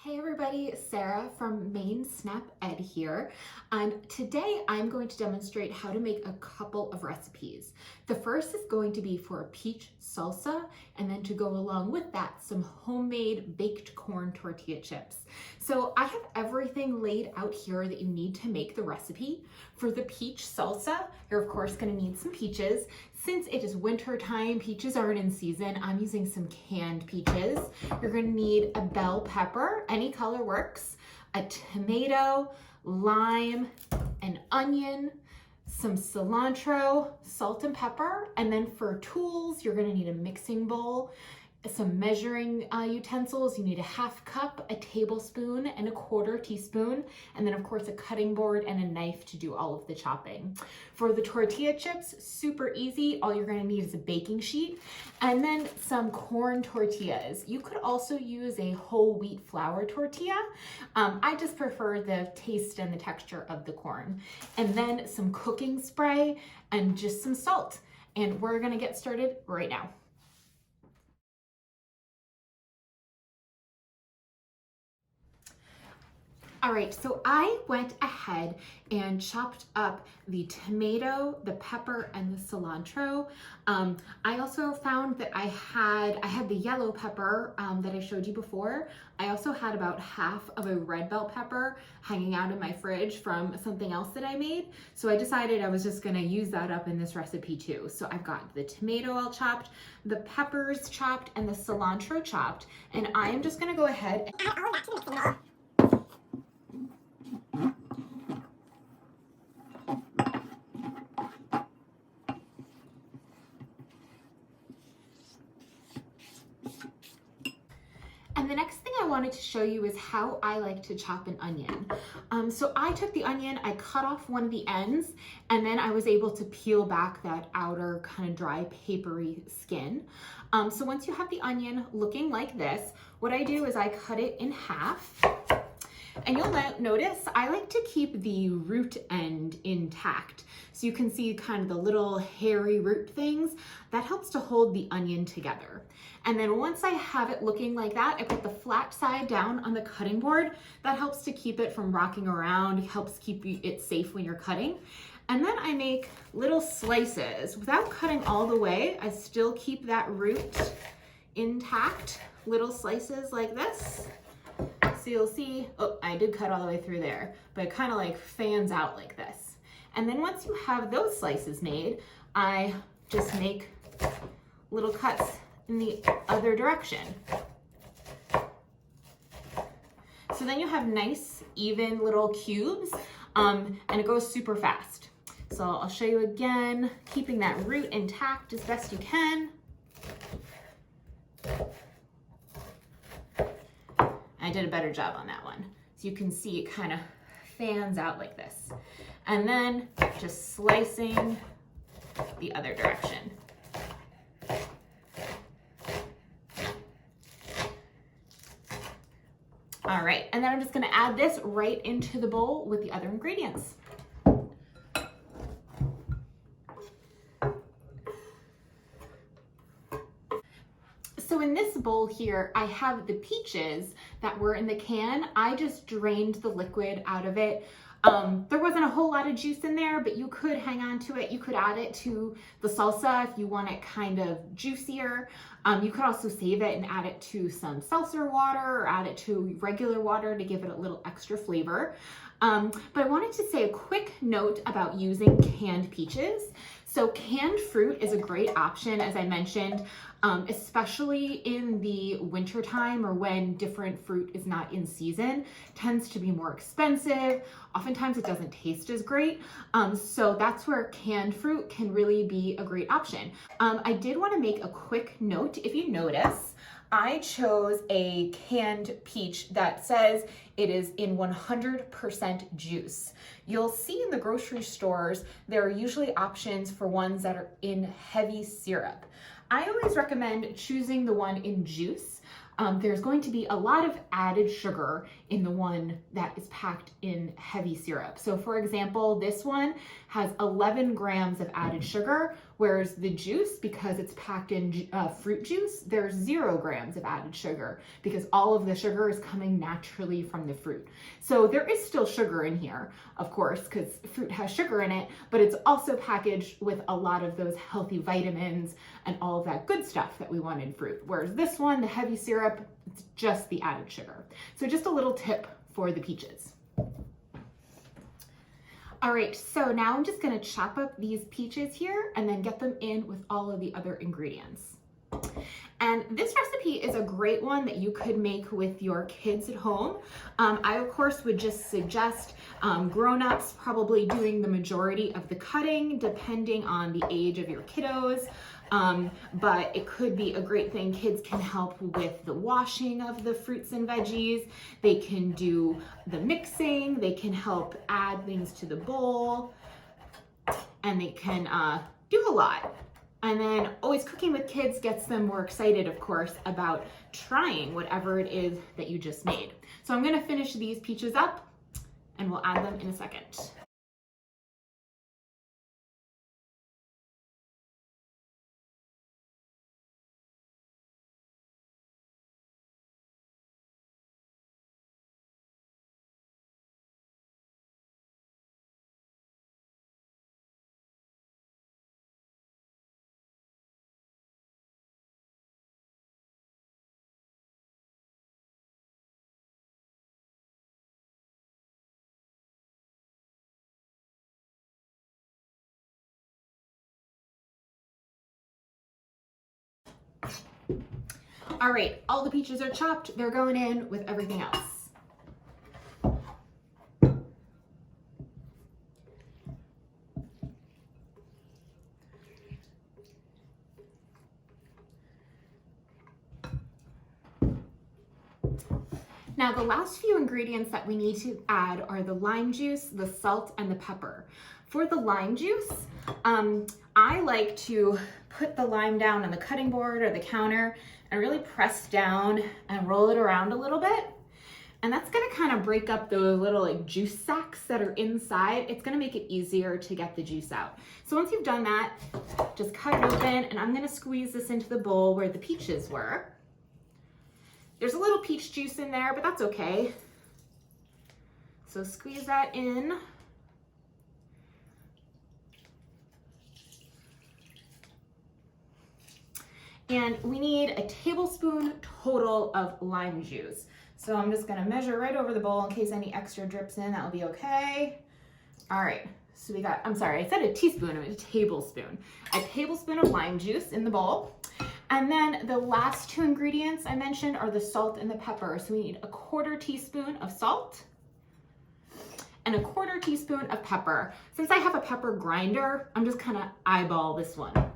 Hey everybody, Sarah from Maine SNAP-Ed here, and today I'm going to demonstrate how to make a couple of recipes. The first is going to be for a peach salsa, and then to go along with that, some homemade baked corn tortilla chips. So I have everything laid out here that you need to make the recipe. For the peach salsa, you're of course going to need some peaches. Since it is winter time, peaches aren't in season, I'm using some canned peaches. You're going to need a bell pepper, any color works, a tomato, lime, an onion, some cilantro, salt and pepper, and then for tools, you're going to need a mixing bowl, some measuring utensils. You need a half cup, a tablespoon, and a quarter teaspoon, and then of course a cutting board and a knife to do all of the chopping. For the tortilla chips, super easy. All you're gonna need is a baking sheet and then some corn tortillas. You could also use a whole wheat flour tortilla. I just prefer the taste and the texture of the corn. And then some cooking spray and just some salt. And we're gonna get started right now. All right, so I went ahead and chopped up the tomato, the pepper, and the cilantro. I also found that I had the yellow pepper that I showed you before. I also had about half of a red bell pepper hanging out in my fridge from something else that I made. So I decided I was just gonna use that up in this recipe too. So I've got the tomato all chopped, the peppers chopped, and the cilantro chopped. And I am just gonna go ahead and add all of that to the mixing bowl. And the next thing I wanted to show you is how I like to chop an onion. So I took the onion, I cut off one of the ends, and then I was able to peel back that outer kind of dry papery skin. So once you have the onion looking like this, what I do is I cut it in half. And you'll notice I like to keep the root end intact. So you can see kind of the little hairy root things. That helps to hold the onion together. And then once I have it looking like that, I put the flat side down on the cutting board. That helps to keep it from rocking around, helps keep it safe when you're cutting. And then I make little slices. Without cutting all the way, I still keep that root intact. Little slices like this. So you'll see, oh, I did cut all the way through there, but it kind of like fans out like this. And then once you have those slices made, I just make little cuts in the other direction. So then you have nice, even little cubes, and it goes super fast. So I'll show you again, keeping that root intact as best you can. I did a better job on that one. So you can see it kind of fans out like this. And then just slicing the other direction. All right, and then I'm just gonna add this right into the bowl with the other ingredients. So in this bowl here, I have the peaches that were in the can. I just drained the liquid out of it. There wasn't a whole lot of juice in there, but you could hang on to it. You could add it to the salsa if you want it kind of juicier. You could also save it and add it to some seltzer water or add it to regular water to give it a little extra flavor. But I wanted to say a quick note about using canned peaches. So canned fruit is a great option, as I mentioned, especially in the winter time or when different fruit is not in season, tends to be more expensive. Oftentimes it doesn't taste as great. So that's where canned fruit can really be a great option. I did want to make a quick note. If you notice, I chose a canned peach that says it is in 100% juice. You'll see in the grocery stores, there are usually options for ones that are in heavy syrup. I always recommend choosing the one in juice. There's going to be a lot of added sugar in the one that is packed in heavy syrup. So for example, this one has 11 grams of added sugar, Whereas the juice, because it's packed in fruit juice, there's 0 grams of added sugar because all of the sugar is coming naturally from the fruit. So there is still sugar in here, of course, because fruit has sugar in it, but it's also packaged with a lot of those healthy vitamins and all of that good stuff that we want in fruit. Whereas this one, the heavy syrup, it's just the added sugar. So just a little tip for the peaches. All right, so now I'm just gonna chop up these peaches here and then get them in with all of the other ingredients. And this recipe is a great one that you could make with your kids at home. I, of course, would just suggest grown-ups probably doing the majority of the cutting, depending on the age of your kiddos. But it could be a great thing. Kids can help with the washing of the fruits and veggies. They can do the mixing. They can help add things to the bowl. And they can do a lot. And then always cooking with kids gets them more excited, of course, about trying whatever it is that you just made. So I'm gonna finish these peaches up and we'll add them in a second. All right, all the peaches are chopped. They're going in with everything else. Now the last few ingredients that we need to add are the lime juice, the salt, and the pepper. For the lime juice, I like to put the lime down on the cutting board or the counter and really press down and roll it around a little bit. And that's gonna kind of break up those little like juice sacs that are inside. It's gonna make it easier to get the juice out. So once you've done that, just cut it open, and I'm gonna squeeze this into the bowl where the peaches were. There's a little peach juice in there, but that's okay. So squeeze that in. And we need a tablespoon total of lime juice. So I'm just gonna measure right over the bowl in case any extra drips in, that'll be okay. All right, so we got, I'm sorry, I said a teaspoon, it was a tablespoon. A tablespoon of lime juice in the bowl. And then the last two ingredients I mentioned are the salt and the pepper. So we need a 1/4 teaspoon of salt and a 1/4 teaspoon of pepper. Since I have a pepper grinder, I'm just kind of eyeball this one.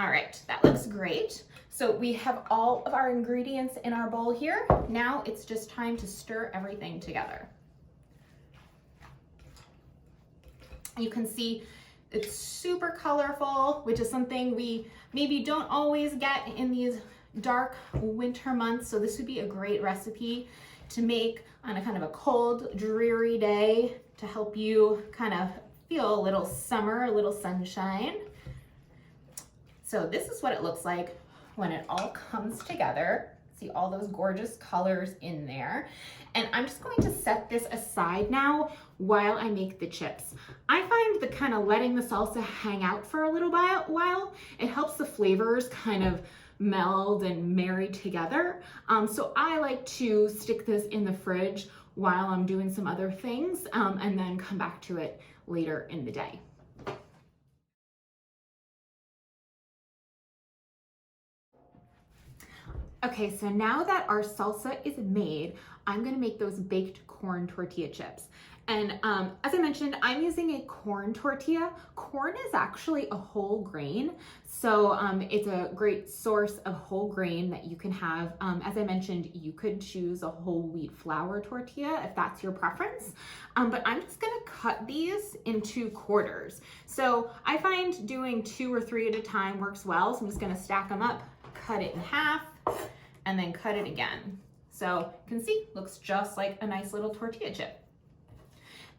All right, that looks great. So we have all of our ingredients in our bowl here. Now it's just time to stir everything together. You can see it's super colorful, which is something we maybe don't always get in these dark winter months. So this would be a great recipe to make on a kind of a cold, dreary day to help you kind of feel a little summer, a little sunshine. So this is what it looks like when it all comes together. See all those gorgeous colors in there. And I'm just going to set this aside now while I make the chips. I find that kind of letting the salsa hang out for a little while, it helps the flavors kind of meld and marry together. So I like to stick this in the fridge while I'm doing some other things and then come back to it later in the day. Okay, so now that our salsa is made, I'm gonna make those baked corn tortilla chips. And as I mentioned, I'm using a corn tortilla. Corn is actually a whole grain, so it's a great source of whole grain that you can have. As I mentioned, you could choose a whole wheat flour tortilla if that's your preference, but I'm just gonna cut these into quarters. So I find doing 2 or 3 at a time works well, so I'm just gonna stack them up, cut it in half, and then cut it again. So you can see, looks just like a nice little tortilla chip.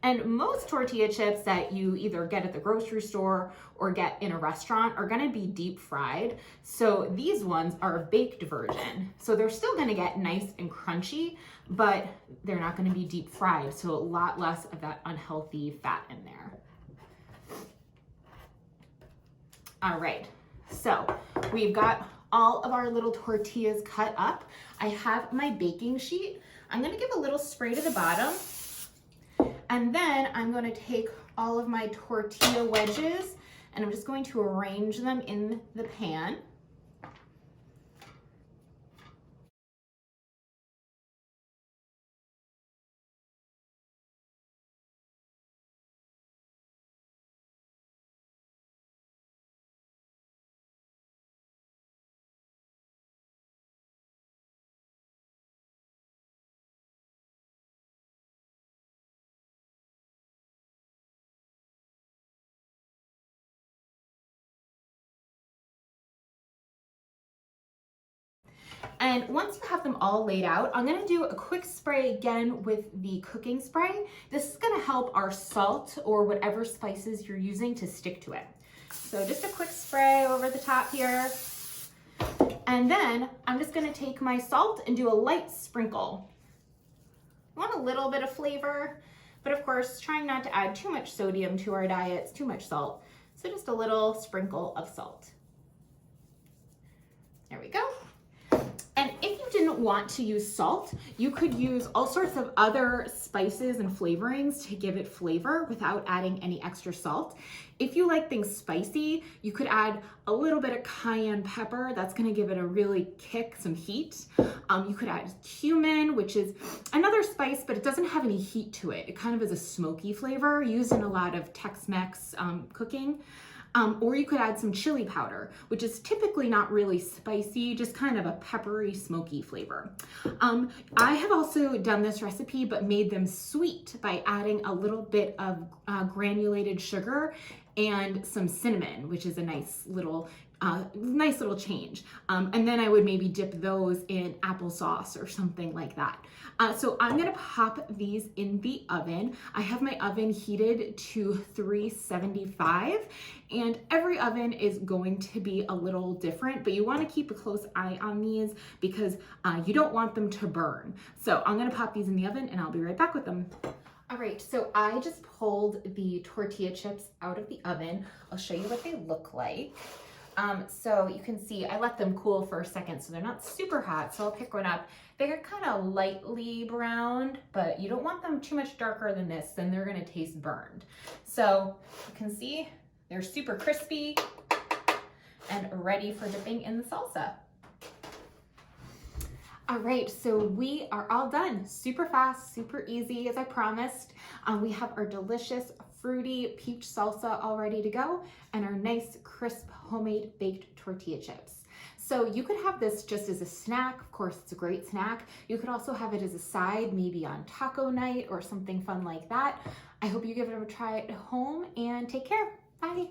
And most tortilla chips that you either get at the grocery store or get in a restaurant are gonna be deep fried. So these ones are a baked version. So they're still gonna get nice and crunchy, but they're not gonna be deep fried. So a lot less of that unhealthy fat in there. All right, so we've got all of our little tortillas cut up. I have my baking sheet. I'm gonna give a little spray to the bottom. And then I'm going to take all of my tortilla wedges and I'm just going to arrange them in the pan. And once you have them all laid out, I'm gonna do a quick spray again with the cooking spray. This is gonna help our salt or whatever spices you're using to stick to it. So just a quick spray over the top here. And then I'm just gonna take my salt and do a light sprinkle. I want a little bit of flavor, but of course, trying not to add too much sodium to our diets, too much salt. So just a little sprinkle of salt. There we go. And if you didn't want to use salt, you could use all sorts of other spices and flavorings to give it flavor without adding any extra salt. If you like things spicy, you could add a little bit of cayenne pepper. That's gonna give it a really kick, some heat. You could add cumin, which is another spice, but it doesn't have any heat to it. It kind of is a smoky flavor used in a lot of Tex-Mex cooking. Or you could add some chili powder, which is typically not really spicy, just kind of a peppery, smoky flavor. I have also done this recipe, but made them sweet by adding a little bit of granulated sugar and some cinnamon, which is a nice little change. And then I would maybe dip those in applesauce or something like that. So I'm gonna pop these in the oven. I have my oven heated to 375, and every oven is going to be a little different, but you wanna keep a close eye on these because you don't want them to burn. So I'm gonna pop these in the oven and I'll be right back with them. All right, so I just pulled the tortilla chips out of the oven. I'll show you what they look like. So you can see I let them cool for a second so they're not super hot. So I'll pick one up. They're kind of lightly browned, but you don't want them too much darker than this, then they're gonna taste burned. So you can see they're super crispy and ready for dipping in the salsa. All right, so we are all done. Super fast, super easy, as I promised. We have our delicious fruity peach salsa all ready to go and our nice crisp homemade baked tortilla chips. So you could have this just as a snack. Of course, it's a great snack. You could also have it as a side, maybe on taco night or something fun like that. I hope you give it a try at home and take care. Bye.